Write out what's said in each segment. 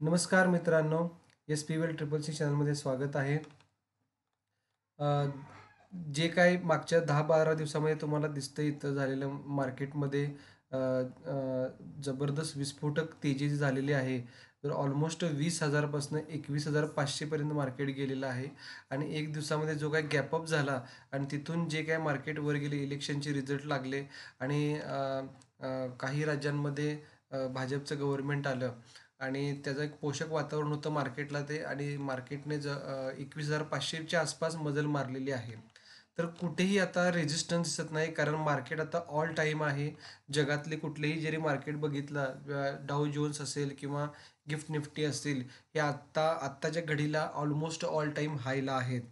नमस्कार मित्रांनो, S P वेल triple C चॅनलमध्ये स्वागत आहे. अ, जे काही मागच्या 10-12 दिवसामध्ये तुम्हाला दिसतं इथं झालेलं मार्केटमध्ये अ, अ, जबरदस्त विस्फोटक तेजी झालेली आहे. तर ऑलमोस्ट 20,000 पासून 21,500 पर्यंत मार्केट गेलेलं आहे आणि एक दिवसामध्ये जो काही गॅपअप झाला आणि तिथून जे काही मार्केट वर गेले, इलेक्शनचे रिझल्ट लागले आणि काही राज्यांमध्ये भाजपचं गव्हर्नमेंट आलं आणि त्याचं एक पोषक वातावरण होतं मार्केटला ते आणि मार्केटने 21,500च्या आसपास मजल मारलेली आहे. तर कुठेही आता रेझिस्टन्स दिसत नाही कारण मार्केट आता ऑल टाईम आहे. जगातले कुठलेही जरी मार्केट बघितलं डाऊ जोन्स असेल किंवा गिफ्ट निफ्टी असतील, हे आत्ताच्या घडीला ऑलमोस्ट ऑल टाईम हायला आहेत.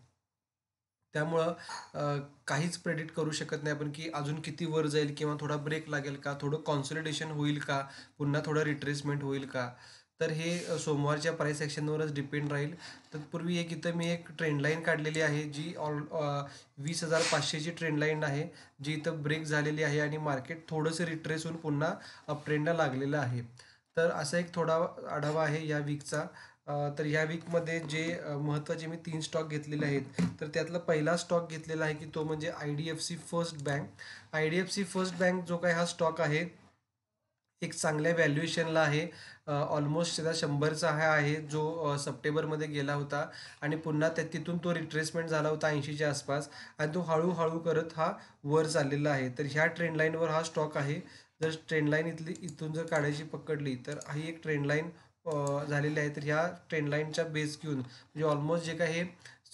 त्यामुळं काहीच प्रेडिक्ट करू शकत नाही आपण, की अजून किती वर जाईल किंवा थोडा ब्रेक लागेल का? थोडं कॉन्सॉलिडेशन होईल का? पुन्हा थोडं रिट्रेसमेंट होईल का? तर हे सोमवारच्या प्राईस ॲक्शनवरच डिपेंड राहील. तत्पूर्वी इथं मी एक ट्रेंड लाईन काढलेली आहे, जी 20,500ची ट्रेंड लाईन आहे, जी इथं ब्रेक झालेली आहे आणि मार्केट थोडंसं रिट्रेस होऊन पुन्हा अप ट्रेंडला लागलेलं आहे. तर असा एक थोडा आढावा आहे या वीकचा. तर या वीकमध्ये जे महत्त्वाचे मी 3 स्टॉक घेतलेले आहेत. तर त्यातला पहिला स्टॉक घेतलेला आहे, की तो म्हणजे IDFC first bank. IDFC first bank जो काही हा स्टॉक आहे, एक चांगल्या व्हॅल्युएशनला आहे. ऑलमोस्ट त्याचा 100चा हा आहे, जो सप्टेंबरमध्ये गेला होता आणि पुन्हा तिथून तो रिट्रेसमेंट झाला होता 80च्या आसपास आणि तो हळू करत हा वर चाललेला आहे. तर ह्या ट्रेंड लाईनवर हा स्टॉक आहे. जर ट्रेंड लाईन इथून जर काढायची पकडली, तर ही एक ट्रेंड लाईन झालेली आहे. तर ह्या ट्रेंड लाईनच्या बेस घेऊन म्हणजे ऑलमोस्ट जे काही हे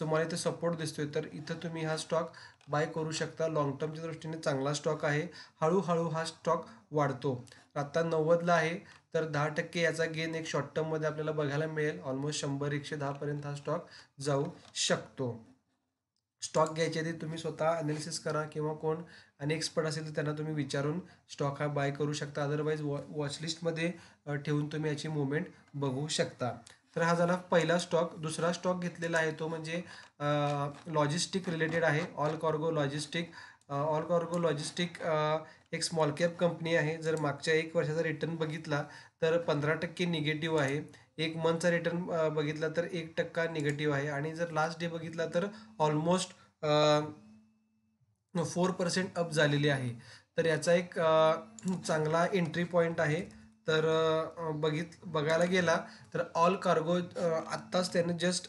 तुम्हाला इथे सपोर्ट दिसतोय, तर इथं तुम्ही हा स्टॉक बाय करू शकता. लाँग टर्मच्या दृष्टीने चांगला स्टॉक आहे. हळू हा स्टॉक वाढतो. आत्ता 90ला आहे, तर 10% याचा गेन एक शॉर्ट टर्ममध्ये आपल्याला बघायला मिळेल. ऑलमोस्ट 100-110 पर्यंत हा स्टॉक जाऊ शकतो. स्टॉक घ्यायच्या आधी तुम्ही स्वतः एनालिसिस करा किंवा कोण आणि एक्सपर्ट असेल तर त्यांना तुम्ही विचारून स्टॉक हा बाय करू शकता. अदरवाईज वॉचलिस्टमध्ये ठेवून तुम्ही याची मूव्हमेंट बघू शकता. तर हा झाला पहिला स्टॉक. दुसरा स्टॉक घेतलेला आहे तो म्हणजे लॉजिस्टिक रिलेटेड आहे. ऑल कार्गो लॉजिस्टिक एक स्मॉल कॅप कंपनी आहे. जर मागच्या 1 वर्षाचा रिटर्न बघितला तर 15% निगेटिव्ह आहे. 1 मंथचा रिटर्न बघितला तर 1% निगेटिव्ह आहे आणि जर लास्ट डे बघितला तर ऑलमोस्ट 4% अप झालेली आहे. तर याचा एक चांगला एंट्री पॉइंट आहे. तर बघायला गेला तर ऑल कार्गो आत्ताच त्याने जस्ट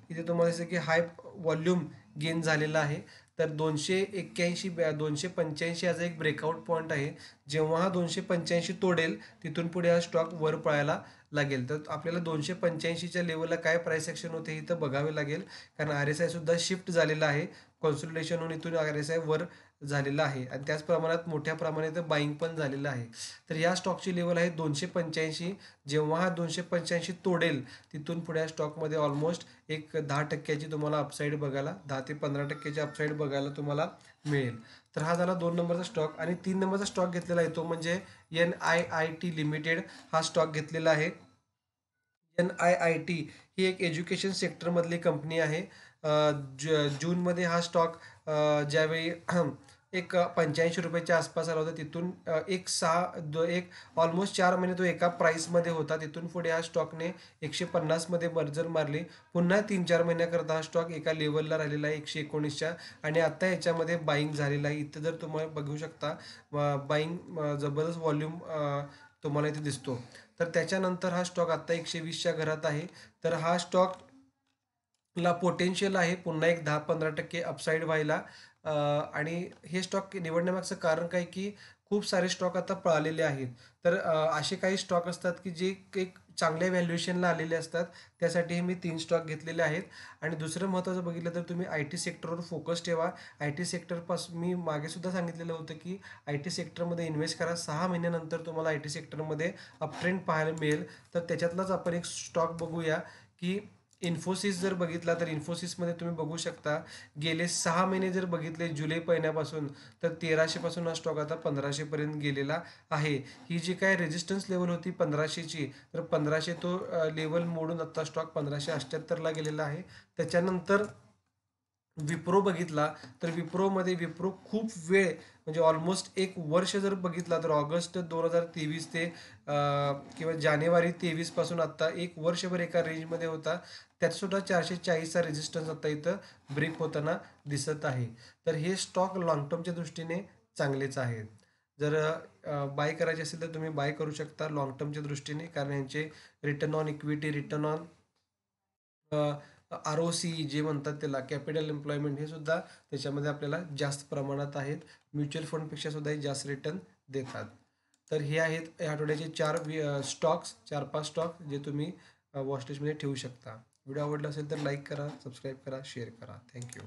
इथे तुम्हाला दिसेल की हाय व्हॉल्यूम गेन झालेला आहे. तर 281 285 याचा एक ब्रेकआउट पॉईंट आहे. जेव्हा हा 285 तोडेल, तिथून पुढे हा स्टॉक वर पळायला लागेल. तर आपल्याला 285च्या लेवलला काय प्राइस ॲक्शन होते हे तर बघावे लागेल. कारण RSI सुद्धा शिफ्ट झालेला आहे. कन्सोलिडेशन होऊन इथून RSI वर झालेला आहे आणि त्याच प्रमाणात मोठ्या प्रमाणात बाईंग पण झालेलं आहे. तर या स्टॉकची लेवल आहे 285. जेव्हा हा 285 तोडेल, तिथून पुढे या स्टॉकमध्ये ऑलमोस्ट एक 10%ची तुम्हाला अपसाईड बघायला 10 ते 15%ची अपसाईड बघायला तुम्हाला मिळेल. तर हा झाला 2 नंबरचा स्टॉक आणि 3 नंबरचा स्टॉक घेतलेला आहे तो म्हणजे NIIT लिमिटेड हा स्टॉक घेतलेला आहे. NIIT ही एक एज्युकेशन सेक्टरमधली कंपनी आहे. जूनमध्ये हा स्टॉक ज्यावेळी एक ₹85च्या आसपास आला होता. तिथून एक ऑलमोस्ट 4 महिने तो एका प्राईसमध्ये होता. तिथून पुढे ह्या स्टॉकने 150मध्ये मर्जर मारली. पुन्हा 3-4 महिन्याकरता हा स्टॉक एका लेव्हलला राहिलेला आहे 119च्या आणि आता याच्यामध्ये बाईंग झालेलं आहे. इथं जर तुम्हाला बघू शकता बाईंग जबरदस्त व्हॉल्यूम तुम्हाला इथे दिसतो. तर त्याच्यानंतर हा स्टॉक आता 120च्या घरात आहे. तर हा स्टॉक ला पोटेन्शियल आहे पुन्हा एक 10-15% अपसाईड व्हायला. आणि हे स्टॉक निवडण्यामागचं कारण काय की खूप सारे स्टॉक आता पळालेले आहेत. तर असे काही स्टॉक असतात की जे एक चांगल्या व्हॅल्युएशनला आलेले असतात. त्यासाठी हे मी 3 स्टॉक घेतलेले आहेत. आणि दुसरं महत्त्वाचं बघितलं तर तुम्ही IT सेक्टरवर फोकस ठेवा. IT सेक्टरपासून मी मागे सुद्धा सांगितलेलं होतं की IT सेक्टरमध्ये इन्व्हेस्ट करा. 6 महिन्यानंतर तुम्हाला IT सेक्टरमध्ये अपट्रेंड पाहायला मिळेल. तर त्याच्यातलाच आपण एक स्टॉक बघूया की इन्फोसिस जर बघितला तर इन्फोसिसमध्ये तुम्ही बघू शकता गेले 6 महिने जर बघितले जुलै महिन्यापासून तर 1300 पासून हा स्टॉक आता 1500 पर्यंत गेलेला आहे. ही जी काय रेजिस्टन्स लेवल होती 1500ची, तर 1500 तो लेवल मोडून आता स्टॉक 1578ला गेलेला आहे. त्याच्यानंतर विप्रो बघितला तर विप्रो खूप वेळ म्हणजे ऑलमोस्ट 1 वर्ष जर बघितला तर ऑगस्ट 2023 ते किंवा जानेवारी 23 पासून आत्ता 1 वर्षभर एका रेंजमध्ये होता. त्यातसुद्धा 440चा रेजिस्टन्स आता इथं ब्रेक होताना दिसत आहे. तर हे स्टॉक लाँग टर्मच्या दृष्टीने चांगलेच आहेत. जर बाय करायचे असेल तर तुम्ही बाय करू शकता लाँग टर्मच्या दृष्टीने, कारण यांचे return on equity, return on ROC जे म्हणतात त्याला, कॅपिटल एम्प्लॉयमेंट, हे सुद्धा त्याच्यामध्ये आपल्याला जास्त प्रमाणात आहेत. म्युच्युअल फंडपेक्षा सुद्धा हे जास्त रिटर्न देतात. तर हे आहेत या आठवड्याचे 4 स्टॉक्स, 4-5 स्टॉक जे तुम्ही वॉच लिस्टमध्ये ठेवू शकता. व्हिडिओ आवडला असेल तर लाईक करा, सबस्क्राईब करा, शेअर करा. थँक्यू.